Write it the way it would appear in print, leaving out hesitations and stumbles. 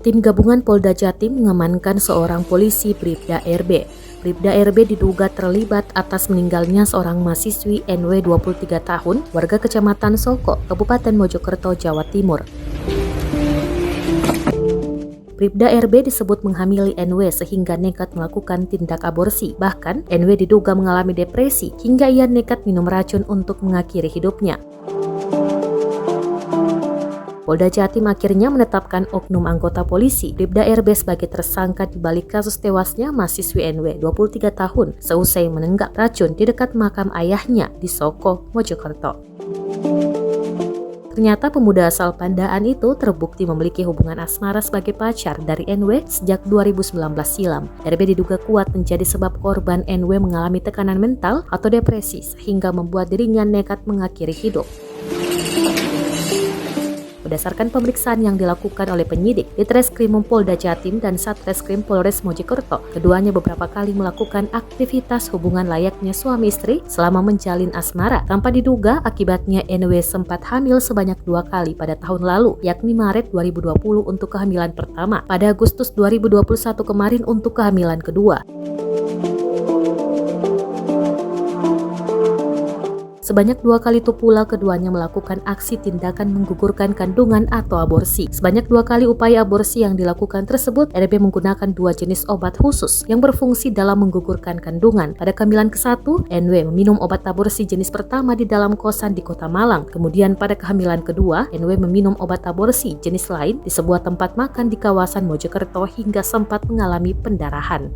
Tim gabungan Polda Jatim mengamankan seorang polisi Bribda RB. Bribda RB diduga terlibat atas meninggalnya seorang mahasiswi NW 23 tahun, warga Kecamatan Soko, Kabupaten Mojokerto, Jawa Timur. Bribda RB disebut menghamili NW sehingga nekat melakukan tindak aborsi. Bahkan, NW diduga mengalami depresi hingga ia nekat minum racun untuk mengakhiri hidupnya. Polda Jatim akhirnya menetapkan oknum anggota polisi Bribda RB sebagai tersangka di balik kasus tewasnya mahasiswi NW 23 tahun seusai menenggak racun di dekat makam ayahnya di Soko, Mojokerto. Ternyata pemuda asal Pandaan itu terbukti memiliki hubungan asmara sebagai pacar dari NW sejak 2019 silam. RB diduga kuat menjadi sebab korban NW mengalami tekanan mental atau depresi sehingga membuat dirinya nekat mengakhiri hidup. Berdasarkan pemeriksaan yang dilakukan oleh penyidik di Treskrimum Polda Jatim dan Satreskrim Polres Mojokerto, keduanya beberapa kali melakukan aktivitas hubungan layaknya suami istri selama menjalin asmara. Tanpa diduga, akibatnya NW sempat hamil sebanyak 2 kali pada tahun lalu, yakni Maret 2020 untuk kehamilan pertama, pada Agustus 2021 kemarin untuk kehamilan kedua. Sebanyak 2 kali itu pula keduanya melakukan aksi tindakan menggugurkan kandungan atau aborsi. Sebanyak 2 kali upaya aborsi yang dilakukan tersebut, RB menggunakan 2 jenis obat khusus yang berfungsi dalam menggugurkan kandungan. Pada kehamilan ke-1, NW meminum obat aborsi jenis pertama di dalam kosan di Kota Malang. Kemudian pada kehamilan kedua, NW meminum obat aborsi jenis lain di sebuah tempat makan di kawasan Mojokerto hingga sempat mengalami pendarahan.